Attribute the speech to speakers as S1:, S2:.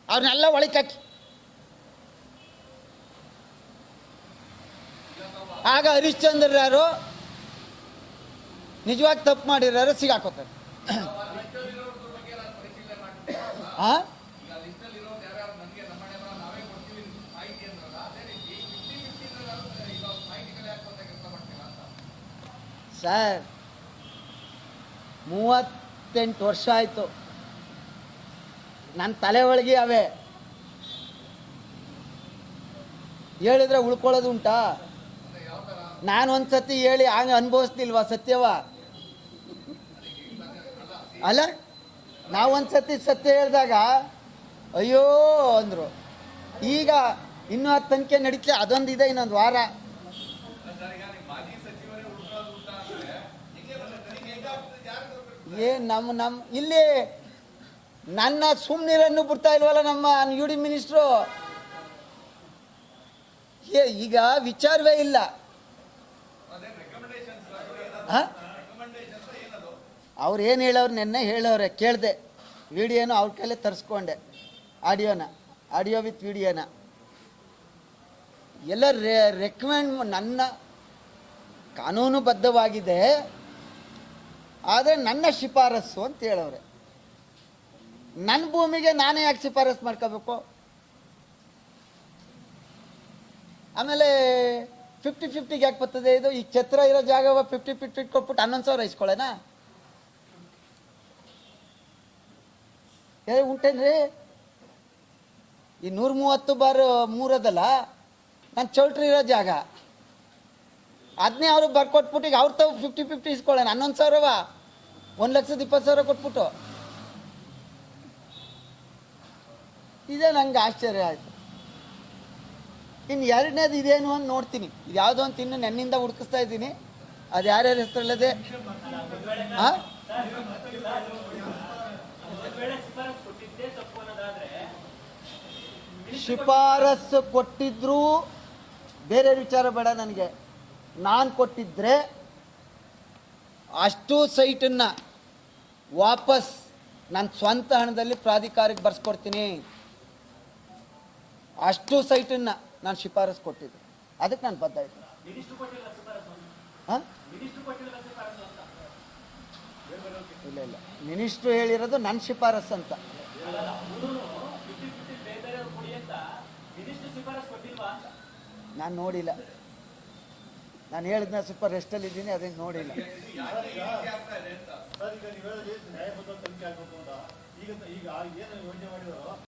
S1: ಅವ್ರನ್ನೆಲ್ಲ ಒಳಕಾಕಿ. ಆಗ ಹರಿಶ್ಚಂದ್ರ ಯಾರು ನಿಜವಾಗಿ ತಪ್ಪು ಮಾಡಿರೋರು ಸಿಗಾಕೋತಾರೆ. ಸರ್ 38 ವರ್ಷ ಆಯಿತು, ನನ್ನ ತಲೆ ಒಳಗೆ ಅವೇ ಹೇಳಿದ್ರೆ ಉಳ್ಕೊಳ್ಳೋದು ಉಂಟಾ? ನಾನು ಒಂದು ಸತಿ ಹೇಳಿ ಹಂಗೆ ಅನುಭವಿಸ್ತಿಲ್ವಾ ಸತ್ಯವ? ಅಲ್ಲ, ನಾವೊಂದು ಸತಿ ಸತ್ಯ ಹೇಳಿದಾಗ ಅಯ್ಯೋ ಅಂದರು. ಈಗ ಇನ್ನೂ 10 ತನಿಖೆ ನಡೀತಲೆ, ಅದೊಂದು ಇದೆ, ಇನ್ನೊಂದು ವಾರ. ನಮ್ಮ ಇಲ್ಲಿ ನನ್ನ ಸುಮ್ಮನಿರನ್ನು ಬಿಡ್ತಾ ಇಲ್ವಲ್ಲ ನಮ್ಮ ಯು ಡಿ ಮಿನಿಸ್ಟ್ರು. ಈಗ ವಿಚಾರವೇ ಇಲ್ಲ. ಅವ್ರು ಏನು ಹೇಳೋರು ನೆನ್ನೆ ಹೇಳೋರೆ, ಕೇಳಿದೆ. ವಿಡಿಯೋನು ಅವ್ರ ಕೈಲೇ ತರಿಸ್ಕೊಂಡೆ, ಆಡಿಯೋ ವಿತ್ ವಿಡಿಯೋನ ಎಲ್ಲ ರೆಕಮೆಂಡ್ ನನ್ನ ಕಾನೂನುಬದ್ಧವಾಗಿದೆ, ಆದರೆ ನನ್ನ ಶಿಫಾರಸ್ಸು ಅಂತ ಹೇಳೋರೆ. ನನ್ನ ಭೂಮಿಗೆ ನಾನೇ ಯಾಕೆ ಶಿಫಾರಸ್ಸು ಮಾಡ್ಕೋಬೇಕು? ಆಮೇಲೆ 50-50 ಯಾಕೆ ಬರ್ತದೆ ಇದು? ಈ ಛತ್ರ ಇರೋ ಜಾಗ 50-50 ಕೊಟ್ಬಿಟ್ಟು 11,000 ಇಸ್ಕೊಳ್ಳೇನಾ? ಉಂಟೇನ್ರಿ? ಈ 130/3 ಅದಲ್ಲ, ನಾನು ಚೌಲ್ಟ್ರಿ ಇರೋ ಜಾಗ, ಅದನ್ನೇ ಅವ್ರಿಗೆ ಬರ್ಕೊಟ್ಬಿಟ್ಟು ಈಗ ಅವ್ರು ತಾವು 50-50 ಇಸ್ಕೊಳ್ಳೋಣ. 11,000 1,20,000 ಕೊಟ್ಬಿಟ್ಟು. ಇದೇ ನಂಗೆ ಆಶ್ಚರ್ಯ ಆಯಿತು. ಇನ್ನು ಎರಡನೇದು ಇದೇನು ಅಂತ ನೋಡ್ತೀನಿ. ಇದು ಯಾವುದೋ ಅಂತ ಇನ್ನು ನೆನ್ನಿಂದ ಹುಡುಕಿಸ್ತಾ ಇದ್ದೀನಿ. ಅದು ಯಾರ್ಯಾರ ಹೆಸರಲ್ಲದೆ ಶಿಫಾರಸ್ಸು ಕೊಟ್ಟಿದ್ರು ಬೇರೆ ವಿಚಾರ ಬೇಡ ನನಗೆ. ನಾನು ಕೊಟ್ಟಿದ್ರೆ ಅಷ್ಟು ಸೈಟನ್ನು ವಾಪಸ್ ನನ್ನ ಸ್ವಂತ ಹಣದಲ್ಲಿ ಪ್ರಾಧಿಕಾರಕ್ಕೆ ಬರ್ಸ್ಕೊಡ್ತೀನಿ. ಅಷ್ಟು ಸೈಟನ್ನು ನಾನು ಶಿಫಾರಸು ಕೊಟ್ಟಿದ್ದೆ, ಅದಕ್ಕೆ ನಾನು ಬದ್ಧ ಇದ್ದೀನಿ. ಇಲ್ಲ ಇಲ್ಲ, ಮಿನಿಸ್ಟ್ರು ಹೇಳಿರೋದು ನನ್ನ ಶಿಫಾರಸು ಅಂತ. ನಾನು ನೋಡಿಲ್ಲ, ನಾನು ಹೇಳಿದ್ನ ಸ್ವಲ್ಪ ರೆಸ್ಟಲ್ಲಿ ಇದ್ದೀನಿ, ಅದನ್ನು ನೋಡಿಲ್ಲ.
S2: ಈಗ ಏನು ಯೋಚನೆ ಮಾಡಿದ್ರು